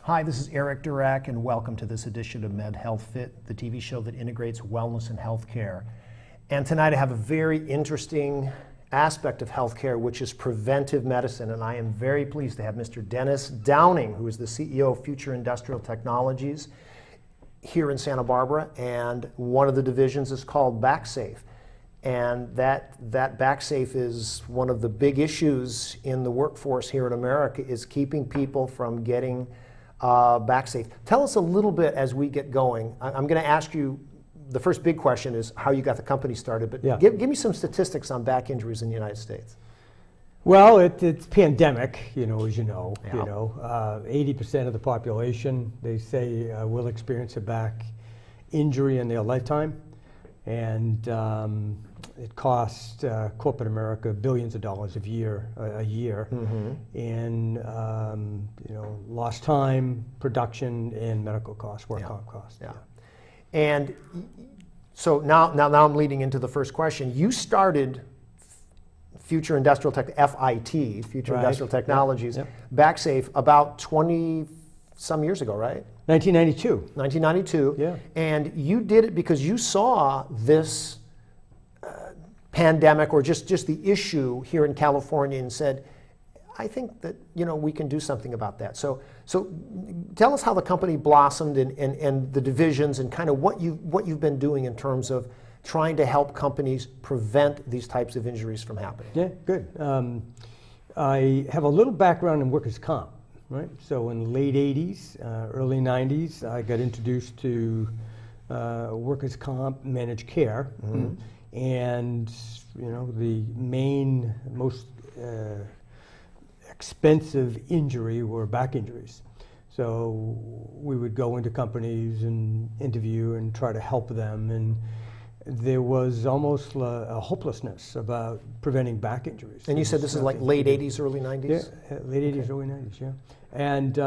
Hi, this is Eric Durack, and welcome to this edition of Med Health Fit, the TV show that integrates wellness and healthcare. And tonight I have a very interesting aspect of healthcare, which is preventive medicine. And I am very pleased to have Mr. Dennis Downing, who is the CEO of Future Industrial Technologies here in Santa Barbara. And one of the divisions is called Backsafe. And that Backsafe is one of the big issues in the workforce here in America, is keeping people from getting Backsafe. Tell us a little bit as we get going. I'm going to ask you, the first big question is how you got the company started, but Yeah. give me some statistics on back injuries in the United States. Well, it's pandemic, as you know. Yeah. 80% of the population, they say, will experience a back injury in their lifetime. And it costs corporate America billions of dollars a year, in lost time, production, and medical costs, work comp costs. Yeah. And so now I'm leading into the first question. You started Future Industrial FIT, Future Industrial Technologies, Backsafe, about 20 some years ago, right? 1992. 1992. Yeah. And you did it because you saw this pandemic, or just the issue here in California, and said, I think that we can do something about that. So tell us how the company blossomed and the divisions and kind of what you've been doing in terms of trying to help companies prevent these types of injuries from happening. Yeah, good. I have a little background in workers' comp, right? So in the late 80s, early 90s, I got introduced to workers' comp managed care. Mm-hmm. And the most expensive injury were back injuries. So we would go into companies and interview and try to help them, and there was almost a hopelessness about preventing back injuries. And you said this is like late 80s, early 90s? Yeah, late 80s, early 90s, yeah. And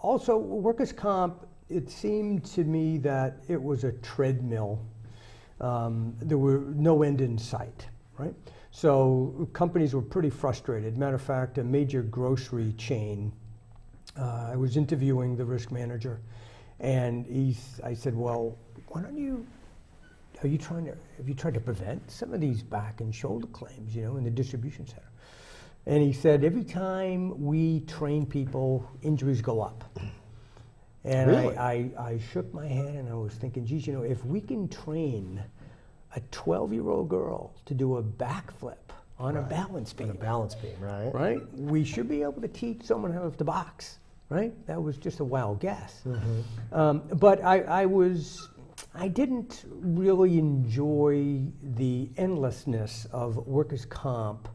also workers' comp, it seemed to me that it was a treadmill. There were no end in sight, right? So companies were pretty frustrated. Matter of fact, a major grocery chain, I was interviewing the risk manager, and I said, well, have you tried to prevent some of these back and shoulder claims, in the distribution center? And he said, every time we train people, injuries go up. And really? I shook my head and I was thinking, geez, if we can train a 12-year-old girl to do a backflip on a balance beam. On a balance beam, right? Right? We should be able to teach someone how to box, right? That was just a wild guess. Mm-hmm. But I didn't really enjoy the endlessness of workers' comp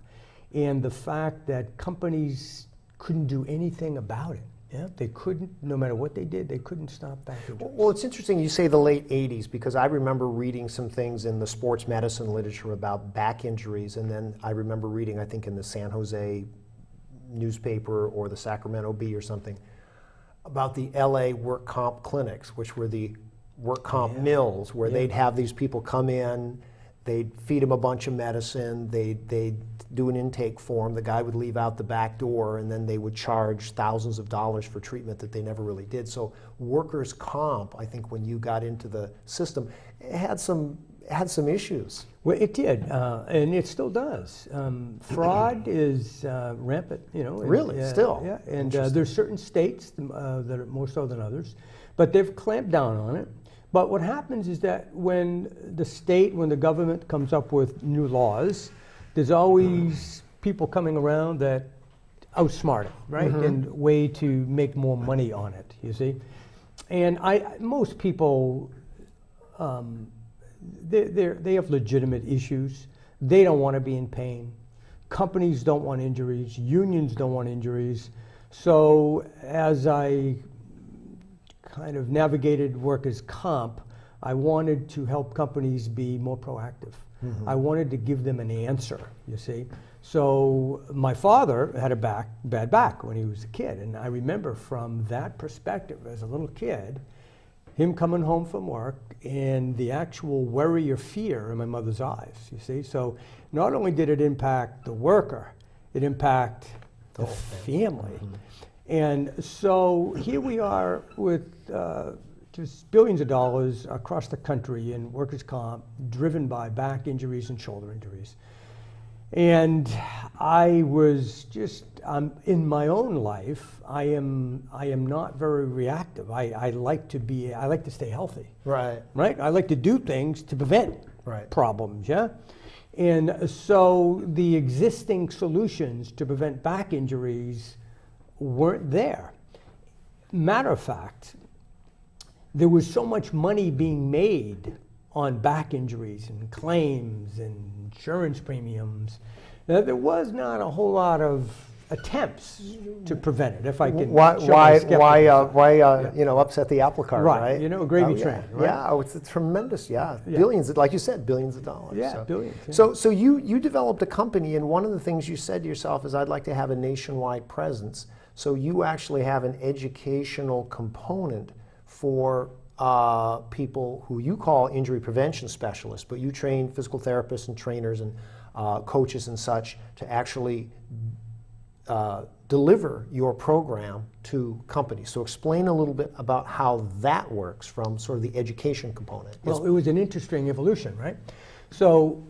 and the fact that companies couldn't do anything about it. Yeah, they couldn't, no matter what they did, they couldn't stop back injuries. Well, it's interesting you say the late 80s, because I remember reading some things in the sports medicine literature about back injuries, and then I remember reading, I think in the San Jose newspaper or the Sacramento Bee or something, about the LA work comp clinics, which were the work comp mills, where they'd have these people come in, they'd feed them a bunch of medicine, they'd do an intake form, the guy would leave out the back door, and then they would charge thousands of dollars for treatment that they never really did. So workers' comp, I think when you got into the system, it had some issues. Well, it did, and it still does. Fraud is rampant, Really? Still? Yeah, and there's certain states that are more so than others, but they've clamped down on it. But what happens is that when the government comes up with new laws, there's always people coming around that outsmart it, right? Mm-hmm. And way to make more money on it, you see? And most people, they have legitimate issues. They don't want to be in pain. Companies don't want injuries. Unions don't want injuries. So as I kind of navigated workers' comp, I wanted to help companies be more proactive. Mm-hmm. I wanted to give them an answer, you see. So my father had a bad back when he was a kid, and I remember from that perspective as a little kid, him coming home from work and the actual worry or fear in my mother's eyes, you see. So not only did it impact the worker, it impacted the family. Mm-hmm. And so here we are with just billions of dollars across the country in workers' comp, driven by back injuries and shoulder injuries. And I was just, in my own life, I am not very reactive. I like to stay healthy. Right. Right? I like to do things to prevent problems, yeah? And so the existing solutions to prevent back injuries weren't there. Matter of fact, there was so much money being made on back injuries and claims and insurance premiums that there was not a whole lot of attempts to prevent it. If I can, upset the apple cart, right? You know, a gravy train, right? Yeah, it's tremendous. Yeah, billions, like you said, billions of dollars. Yeah, so. billions. Yeah. So you developed a company, and one of the things you said to yourself is, I'd like to have a nationwide presence. So you actually have an educational component for people who you call injury prevention specialists, but you train physical therapists and trainers and coaches and such to actually deliver your program to companies. So explain a little bit about how that works from sort of the education component. Well, it was an interesting evolution, right? So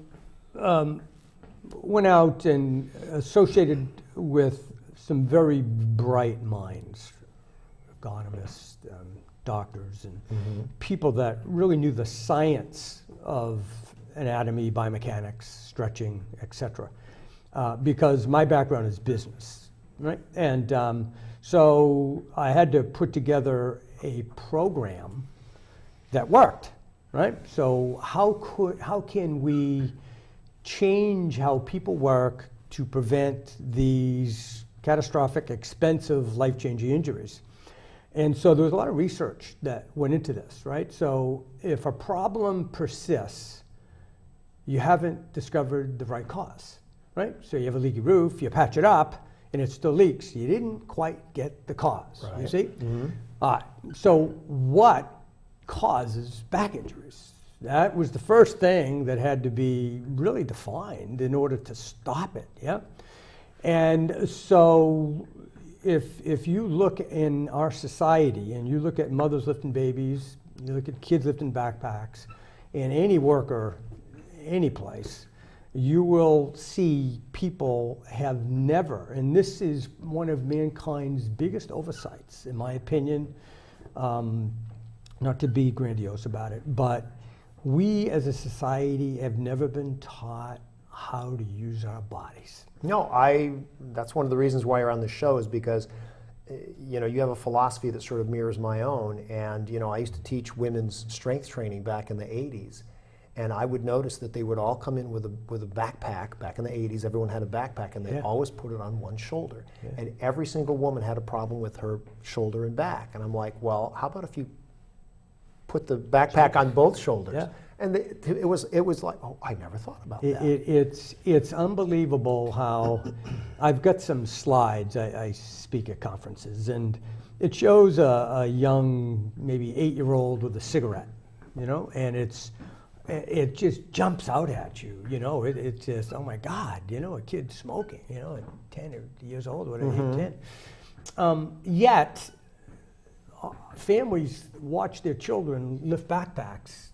went out and associated with some very bright minds, economists, doctors, and people that really knew the science of anatomy, biomechanics, stretching, etc. Because my background is business, right? And so I had to put together a program that worked, right? So how can we change how people work to prevent these catastrophic, expensive, life-changing injuries? And so there was a lot of research that went into this, right? So if a problem persists, you haven't discovered the right cause, right? So you have a leaky roof, you patch it up, and it still leaks. You didn't quite get the cause, you see? So what causes back injuries? That was the first thing that had to be really defined in order to stop it, yeah? And so if you look in our society and you look at mothers lifting babies, you look at kids lifting backpacks, in any worker, any place, you will see people have never, and this is one of mankind's biggest oversights, in my opinion, not to be grandiose about it, but we as a society have never been taught how to use our bodies. No, that's one of the reasons why you're on the show, is because you have a philosophy that sort of mirrors my own. And I used to teach women's strength training back in the 80s, and I would notice that they would all come in with a backpack. Back in the 80s, everyone had a backpack, and they always put it on one shoulder. And every single woman had a problem with her shoulder and back. And I'm like, well, how about if you put the backpack on both shoulders? Yeah. And it was like, oh, I never thought about that. It's unbelievable how I've got some slides. I speak at conferences, and it shows a young, maybe 8-year-old with a cigarette, and it just jumps out at you, It's just, oh my God, a kid smoking, at 10 years old, whatever, 10. Yet, families watch their children lift backpacks,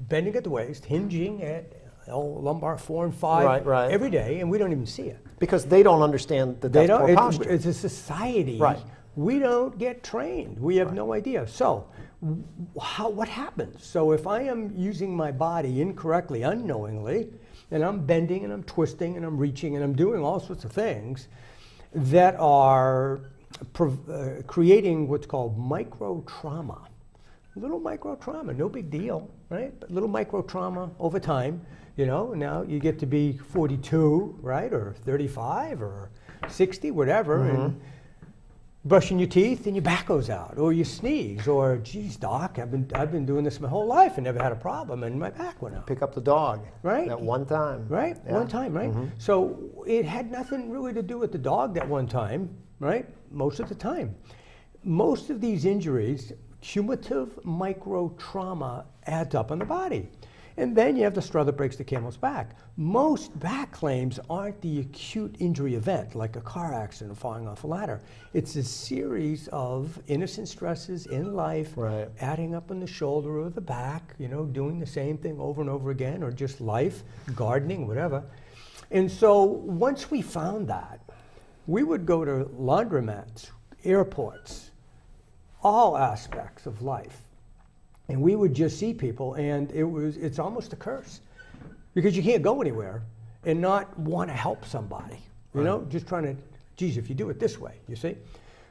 bending at the waist, hinging at lumbar 4 and 5 every day, and we don't even see it. Because they don't understand that that's poor posture. It's a society. Right. We don't get trained. We have no idea. So what happens? So if I am using my body incorrectly, unknowingly, and I'm bending and I'm twisting and I'm reaching and I'm doing all sorts of things that are creating what's called micro trauma. Little micro trauma, no big deal, right? But little micro trauma over time, now you get to be 42, right? Or 35 or 60, whatever, and brushing your teeth and your back goes out, or you sneeze, or geez, doc, I've been doing this my whole life and never had a problem, and my back went out. Pick up the dog. Right. At one time. Right. Yeah. One time, right? So it had nothing really to do with the dog that one time, right? Most of the time. Most of these injuries, cumulative micro trauma adds up in the body. And then you have the straw that breaks the camel's back. Most back claims aren't the acute injury event, like a car accident or falling off a ladder. It's a series of innocent stresses in life, Right. adding up on the shoulder or the back, you know, doing the same thing over and over again, or just life, gardening, whatever. And so once we found that, we would go to laundromats, airports, all aspects of life. And we would just see people, and it's almost a curse, because you can't go anywhere and not want to help somebody, you know, just trying to, geez, if you do it this way, you see?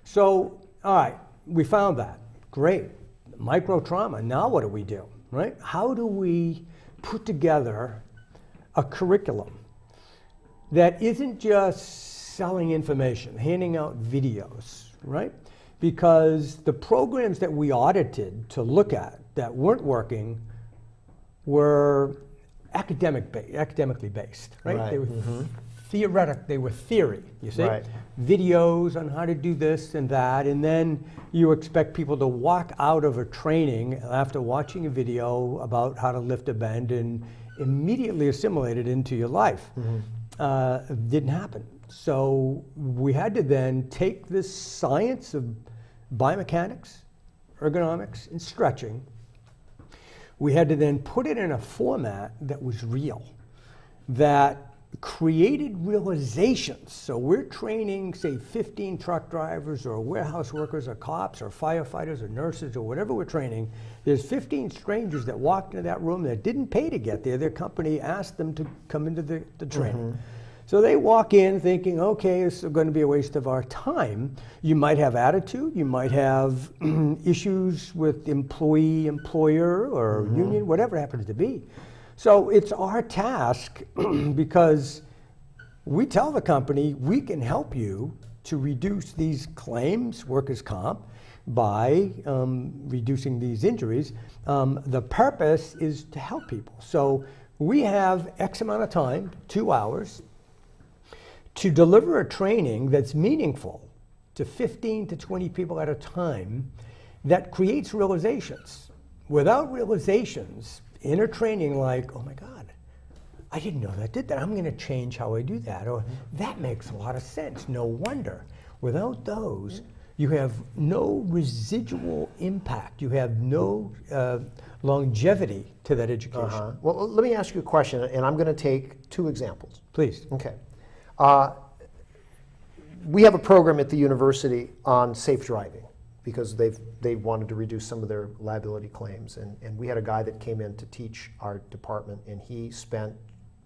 So, all right, we found that. Great. Micro trauma, now what do we do, right? How do we put together a curriculum that isn't just selling information, handing out videos, right? Because the programs that we audited to look at that weren't working were academically based, right? Right. They were theoretic, they were theory, you see? Right. Videos on how to do this and that, and then you expect people to walk out of a training after watching a video about how to lift a bend and immediately assimilate it into your life. Didn't happen. So we had to then take this science of biomechanics, ergonomics, and stretching. We had to then put it in a format that was real, that created realizations. So we're training, say, 15 truck drivers or warehouse workers or cops or firefighters or nurses or whatever we're training. There's 15 strangers that walked into that room that didn't pay to get there. Their company asked them to come into the training. So they walk in thinking, okay, this is going to be a waste of our time. You might have attitude, you might have issues with employee, employer, or union, whatever it happens to be. So it's our task, because we tell the company, we can help you to reduce these claims, workers' comp, by reducing these injuries. The purpose is to help people. So we have X amount of time, 2 hours, to deliver a training that's meaningful to 15 to 20 people at a time that creates realizations. Without realizations in a training like, oh my God, I didn't know that did that. I'm going to change how I do that. Or that makes a lot of sense. No wonder. Without those, you have no residual impact. You have no longevity to that education. Well, let me ask you a question, and I'm going to take 2 examples. Please. Okay. We have a program at the university on safe driving, because they wanted to reduce some of their liability claims. And we had a guy that came in to teach our department, and he spent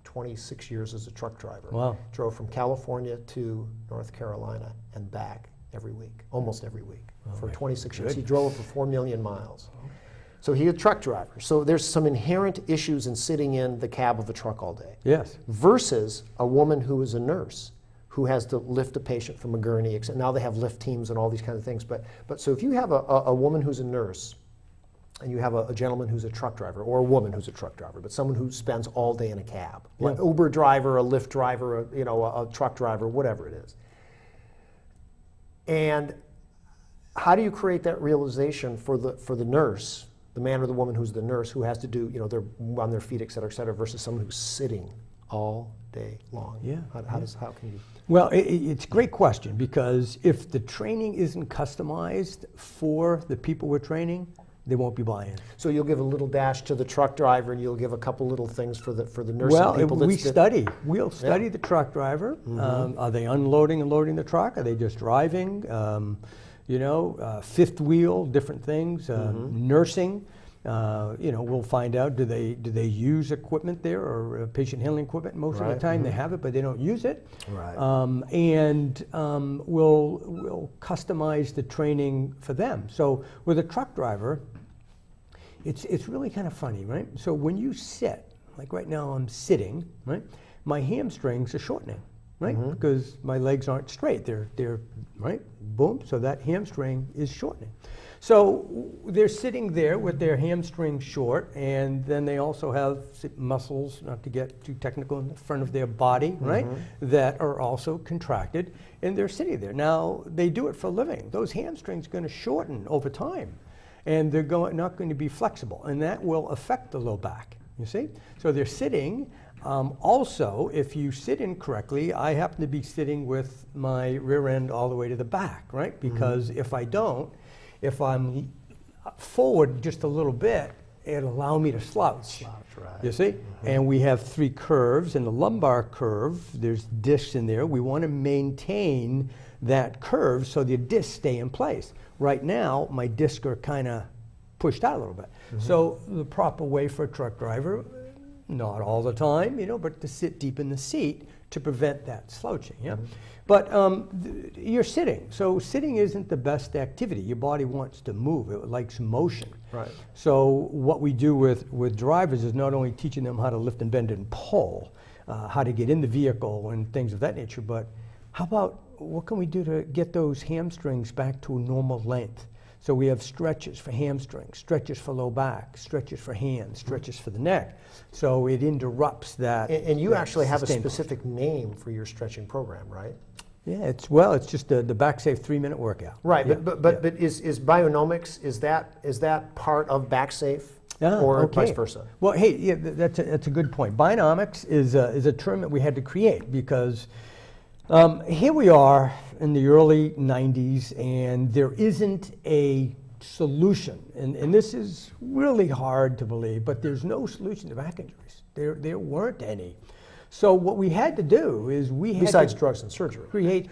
26 years as a truck driver. Wow. Drove from California to North Carolina and back every week, almost every week, for 26 years. He drove for 4 million miles. So he's a truck driver. So there's some inherent issues in sitting in the cab of a truck all day. Yes. Versus a woman who is a nurse, who has to lift a patient from a gurney. Except now they have lift teams and all these kinds of things. But so if you have a woman who's a nurse, and you have a gentleman who's a truck driver, or a woman who's a truck driver, but someone who spends all day in a cab, like Uber driver, a Lyft driver, a truck driver, whatever it is. And how do you create that realization for the nurse, the man or the woman who's the nurse, who has to do, they're on their feet, et cetera, versus someone who's sitting all day long? Yeah. How can you? Well, it's a great question, because if the training isn't customized for the people we're training, they won't be buying. So you'll give a little dash to the truck driver, and you'll give a couple little things for the nursing people. Well, we'll study the truck driver. Are they unloading and loading the truck? Are they just driving? Fifth wheel, different things. Nursing. We'll find out, do they use equipment there, or patient handling equipment? Most of the time they have it, but they don't use it. Right. We'll customize the training for them. So with a truck driver, it's really kind of funny, right? So when you sit, like right now I'm sitting, right? My hamstrings are shortening, right? Because my legs aren't straight. They're right, boom, so that hamstring is shortening. So they're sitting there with their hamstring short, and then they also have muscles, not to get too technical, in the front of their body, right, that are also contracted, and they're sitting there. Now, they do it for a living. Those hamstrings are going to shorten over time, and they're not going to be flexible, and that will affect the low back. you see? So they're sitting. Also, if you sit incorrectly, I happen to be sitting with my rear end all the way to the back, right? Because if I don't, if I'm forward just a little bit, it'll allow me to slouch. Right. You see? And we have 3 curves. In the lumbar curve, there's discs in there. We want to maintain that curve so the discs stay in place. Right now, my discs are kind of pushed out a little bit. So the proper way for a truck driver, not all the time, but to sit deep in the seat to prevent that slouching. Yeah. But you're sitting. So sitting isn't the best activity. Your body wants to move. It likes motion. Right. So what we do with drivers is not only teaching them how to lift and bend and pull, how to get in the vehicle and things of that nature, but how about what can we do to get those hamstrings back to a normal length? So we have stretches for hamstrings, stretches for low back, stretches for hands, stretches for the neck. So it interrupts that. And you actually have a sustained specific name for your stretching program, right? Yeah, it's just the Backsafe 3-minute workout. Right, Yeah, but is Bionomics, is that part of Backsafe or okay. vice versa? Well, hey, yeah, that's a good point. Bionomics is a term that we had to create because here we are in the early 90s and there isn't a solution. And this is really hard to believe, but there's no solution to back injuries. There weren't any. So what we had to do is we had Besides to drugs and surgery. create,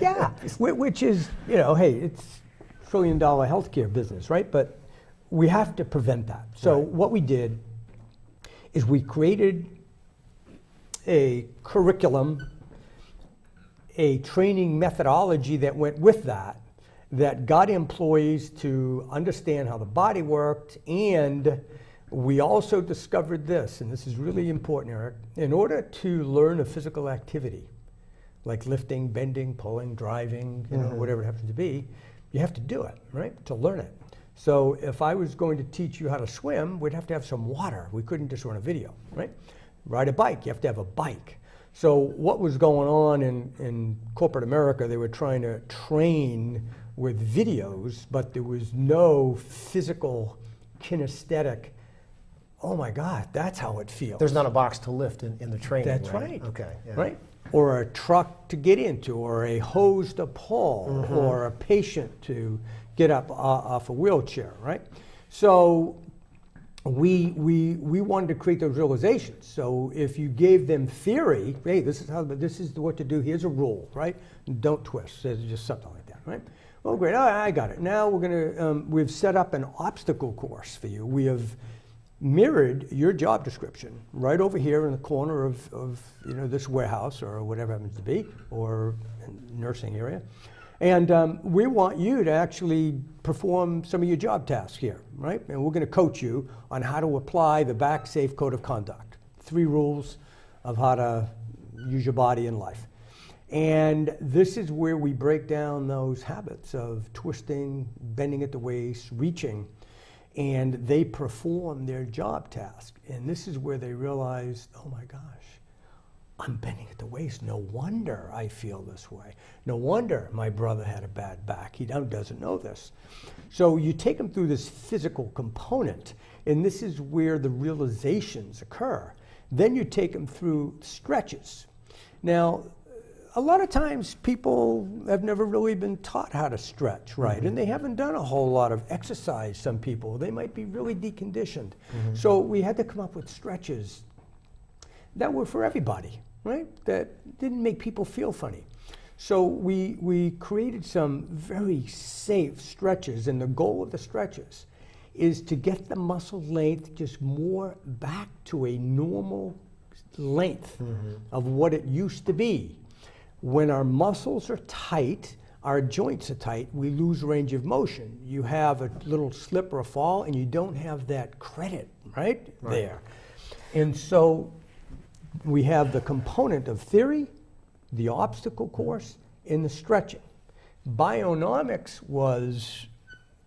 yeah, which is, hey, it's $1 trillion healthcare business, right? But we have to prevent that. So what we did is we created a curriculum, a training methodology that went with that got employees to understand how the body worked. And we also discovered this, and this is really important, Eric. In order to learn a physical activity, like lifting, bending, pulling, driving, whatever it happens to be, you have to do it, right, to learn it. So if I was going to teach you how to swim, we'd have to have some water. We couldn't just run a video, right? Ride a bike, you have to have a bike. So what was going on in corporate America, they were trying to train with videos, but there was no physical kinesthetic, oh my God, that's how it feels. There's not a box to lift in the training. That's right. Okay. Yeah. Right? Or a truck to get into, or a hose to pull, or a patient to get up off a wheelchair, right? So we wanted to create those realizations. So if you gave them theory, hey, this is what to do, here's a rule, right? Don't twist, it's just something like that, right? Well, great, I got it. Now we've set up an obstacle course for you. We have mirrored your job description right over here in the corner of this warehouse or whatever it happens to be, or nursing area. And we want you to actually perform some of your job tasks here, right? And we're going to coach you on how to apply the Backsafe Code of Conduct. 3 rules of how to use your body in life. And this is where we break down those habits of twisting, bending at the waist, reaching, and they perform their job task. And this is where they realize, oh my gosh, I'm bending at the waist. No wonder I feel this way. No wonder my brother had a bad back. He doesn't know this. So you take them through this physical component, and this is where the realizations occur. Then you take them through stretches. Now, a lot of times people have never really been taught how to stretch, right? And they haven't done a whole lot of exercise, some people. They might be really deconditioned. So we had to come up with stretches that were for everybody, right? That didn't make people feel funny. So we created some very safe stretches, and the goal of the stretches is to get the muscle length just more back to a normal length of what it used to be. When our muscles are tight, our joints are tight, we lose range of motion. You have a little slip or a fall, and you don't have that credit, right? There. And so we have the component of theory, the obstacle course, and the stretching. Bionomics was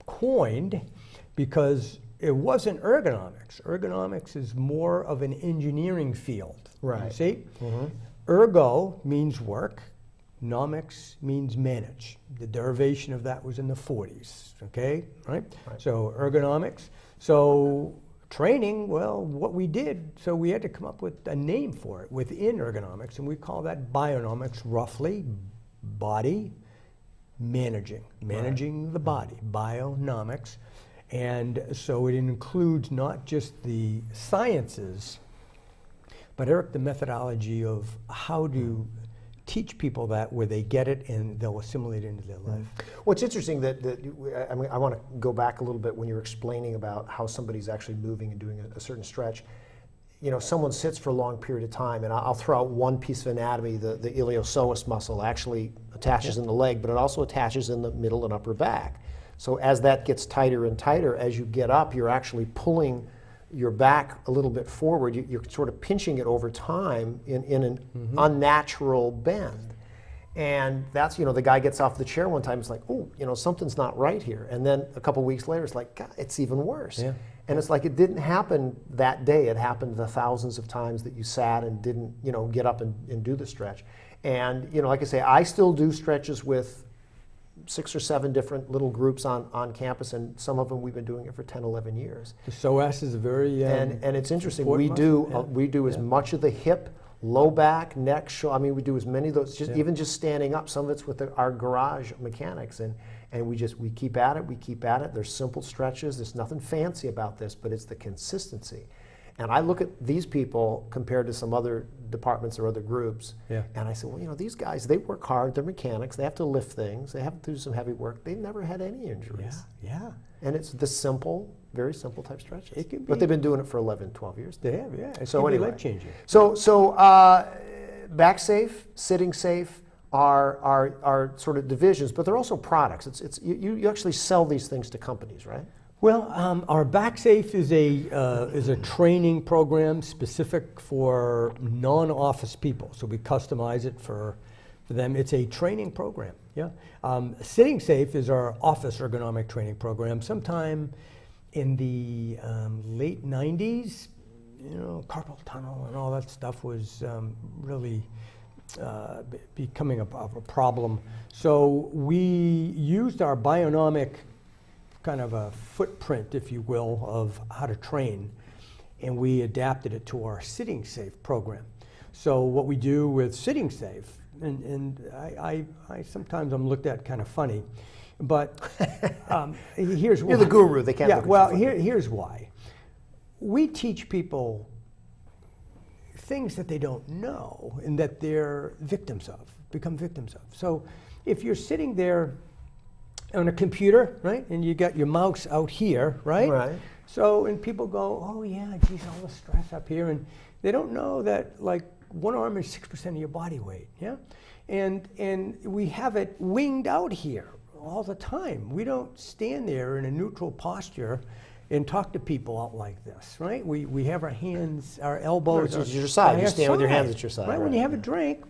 coined because it wasn't ergonomics. Ergonomics is more of an engineering field. Right. You see? Ergo means work, nomics means manage. The derivation of that was in the 40s, okay? Right? So ergonomics. So training, well, what we did, so we had to come up with a name for it within ergonomics, and we call that bionomics, roughly body managing the body, bionomics. And so it includes not just the sciences, but Eric, the methodology of how to teach people that where they get it and they'll assimilate it into their life. Well, it's interesting that I mean, I want to go back a little bit when you're explaining about how somebody's actually moving and doing a certain stretch. You know, someone sits for a long period of time, and I'll throw out one piece of anatomy. The iliopsoas muscle actually attaches in the leg, but it also attaches in the middle and upper back. So as that gets tighter and tighter, as you get up, you're actually pulling your back a little bit forward. You're sort of pinching it over time in an unnatural bend. And that's, the guy gets off the chair one time, it's like, oh, something's not right here. And then a couple weeks later, it's like, God, it's even worse. Yeah. And it's like it didn't happen that day. It happened the thousands of times that you sat and didn't, get up and do the stretch. And, like I say, I still do stretches with 6 or 7 different little groups on campus, and some of them we've been doing it for 10, 11 years. The psoas is a very and it's interesting. We do as much of the hip, low back, neck, shoulder. I mean, we do as many of those. Even just standing up. Some of it's with our garage mechanics, and we keep at it. We keep at it. There's simple stretches. There's nothing fancy about this, but it's the consistency. And I look at these people compared to some other departments or other groups, and I say, well, these guys, they work hard, they're mechanics, they have to lift things, they have to do some heavy work, they've never had any injuries. Yeah. And it's the simple, very simple type stretches. It can be, but they've been doing it for 11, 12 years. They have, yeah. It so can anyway, be life-changing. So Backsafe, Sitting Safe are sort of divisions, but they're also products. You actually sell these things to companies, right? Well, our Backsafe is a training program specific for non-office people. So we customize it for them. It's a training program. Yeah. Sitting Safe is our office ergonomic training program. Sometime in the late 90s, carpal tunnel and all that stuff was really becoming a problem. So we used our bionomic kind of a footprint, if you will, of how to train, and we adapted it to our Sitting Safe program. So what we do with Sitting Safe, and I sometimes I'm looked at kind of funny, but here's why. You're the guru. They can't. Yeah. Well, here's why. We teach people things that they don't know and that they're become victims of. So if you're sitting there on a computer, right, and you got your mouse out here, right? Right. So, and people go, oh yeah, geez, all the stress up here, and they don't know that like one arm is 6% of your body weight, yeah? And we have it winged out here all the time. We don't stand there in a neutral posture and talk to people out like this, right? We have our hands, our elbows. At your side. You stand with your hands at your side. Right. When you have a drink,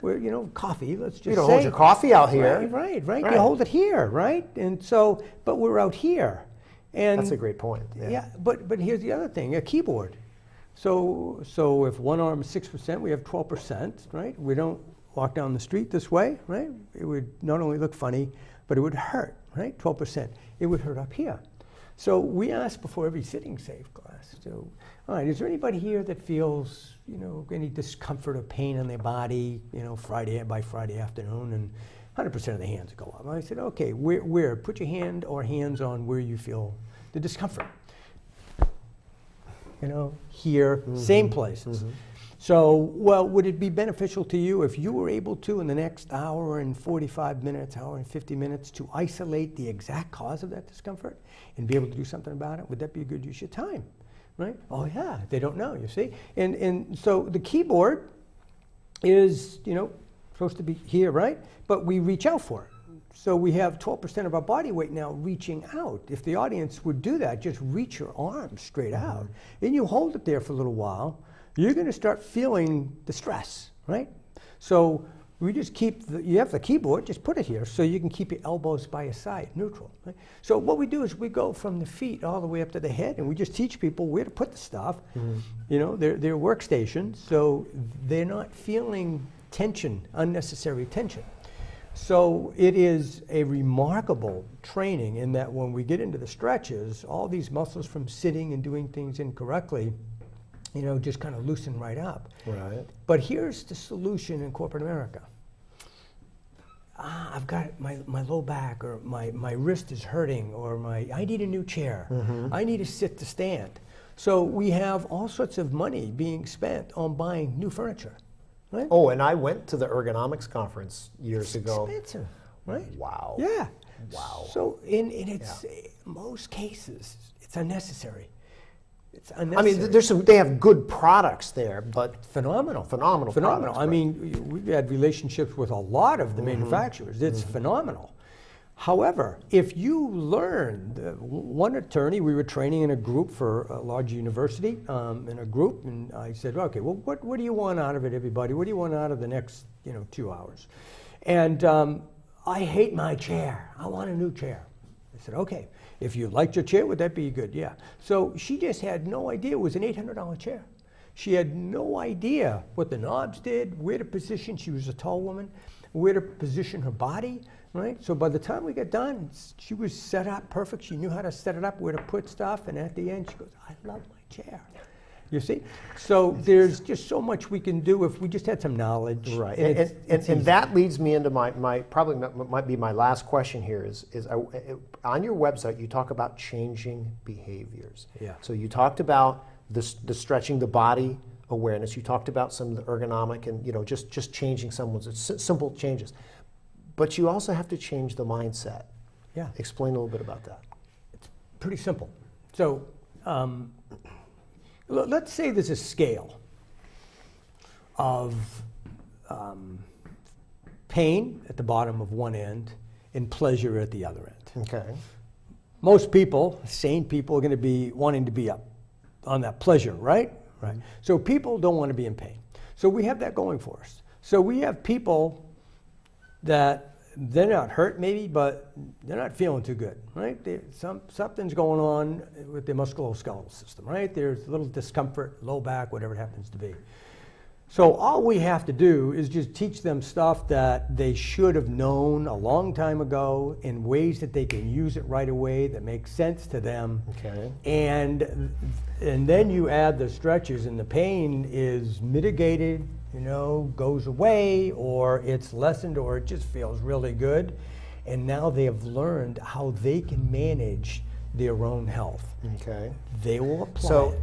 coffee. Let's just you don't hold your coffee out here. Right. You hold it here, right? And so, but we're out here, and that's a great point. Yeah. But here's the other thing: a keyboard. So if one arm is 6%, we have 12%, right? We don't walk down the street this way, right? It would not only look funny, but it would hurt, right? 12%. It would hurt up here. So we ask before every Sitting Safe class, so, all right, is there anybody here that feels, any discomfort or pain in their body, by Friday afternoon? And 100% of the hands go up. I said, okay, where? Put your hand or hands on where you feel the discomfort. Here, same places. Mm-hmm. So, well, would it be beneficial to you if you were able to, in the next hour and 45 minutes, hour and 50 minutes, to isolate the exact cause of that discomfort and be able to do something about it? Would that be a good use of time, right? Oh, yeah, they don't know, you see? And so the keyboard is, supposed to be here, right? But we reach out for it. So we have 12% of our body weight now reaching out. If the audience would do that, just reach your arm straight out. And you hold it there for a little while. You're going to start feeling the stress, right? So we just you have the keyboard, just put it here so you can keep your elbows by your side, neutral. Right? So what we do is we go from the feet all the way up to the head, and we just teach people where to put the stuff. Mm-hmm. Their workstations, so they're not feeling tension, unnecessary tension. So it is a remarkable training in that when we get into the stretches, all these muscles from sitting and doing things incorrectly, just kind of loosen right up. Right. But here's the solution in corporate America. I've got my low back, or my wrist is hurting, or I need a new chair. I need to sit to stand. So we have all sorts of money being spent on buying new furniture. Right? Oh, and I went to the ergonomics conference years ago. Expensive, right? Wow. Yeah. Wow. So in most cases, it's unnecessary. It's unnecessary. I mean, they have good products there, but phenomenal. Products, I right. mean, we've had relationships with a lot of the manufacturers. It's phenomenal. However, if you learn, one attorney, we were training in a group for a large university, in a group, and I said, okay, well, what do you want out of it, everybody? What do you want out of the next, 2 hours? And I hate my chair. I want a new chair. I said, okay, if you liked your chair, would that be good? Yeah. So she just had no idea it was an $800 chair. She had no idea what the knobs did, where to position. She was a tall woman, where to position her body. Right? So by the time we got done, she was set up perfect. She knew how to set it up, where to put stuff, and at the end she goes, I love my chair. You see? So there's just so much we can do if we just had some knowledge. Right. It's And that leads me into my probably might be my last question here is on your website you talk about changing behaviors. Yeah. So you talked about the stretching the body awareness. You talked about some of the ergonomic and just changing someone's simple changes. But you also have to change the mindset. Yeah. Explain a little bit about that. It's pretty simple. So let's say there's a scale of pain at the bottom of one end and pleasure at the other end. Okay. Most people, sane people, are going to be wanting to be up on that pleasure, right? Right. So people don't want to be in pain. So we have that going for us. So we have people that they're not hurt maybe, but they're not feeling too good, right? Something's going on with their musculoskeletal system, right? There's a little discomfort, low back, whatever it happens to be. So all we have to do is just teach them stuff that they should have known a long time ago in ways that they can use it right away, that makes sense to them. Okay. And then you add the stretches and the pain is mitigated, goes away, or it's lessened, or it just feels really good. And now they have learned how they can manage their own health. Okay. They will apply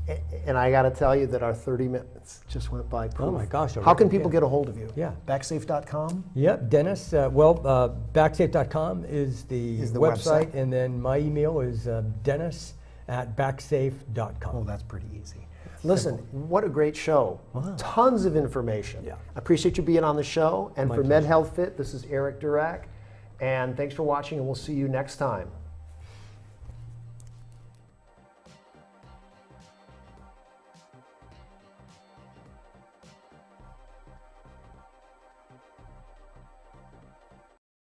it. And I got to tell you that our 30 minutes just went by. Oh my gosh. How can people get a hold of you? Yeah. Backsafe.com? Yep, Dennis. Backsafe.com is the website, and then my email is dennis@backsafe.com. Oh, that's pretty easy. Listen, what a great show. Wow. Tons of information. Yeah. I appreciate you being on the show. And My for pleasure. Med Health Fit, this is Eric Durack. And thanks for watching, and we'll see you next time.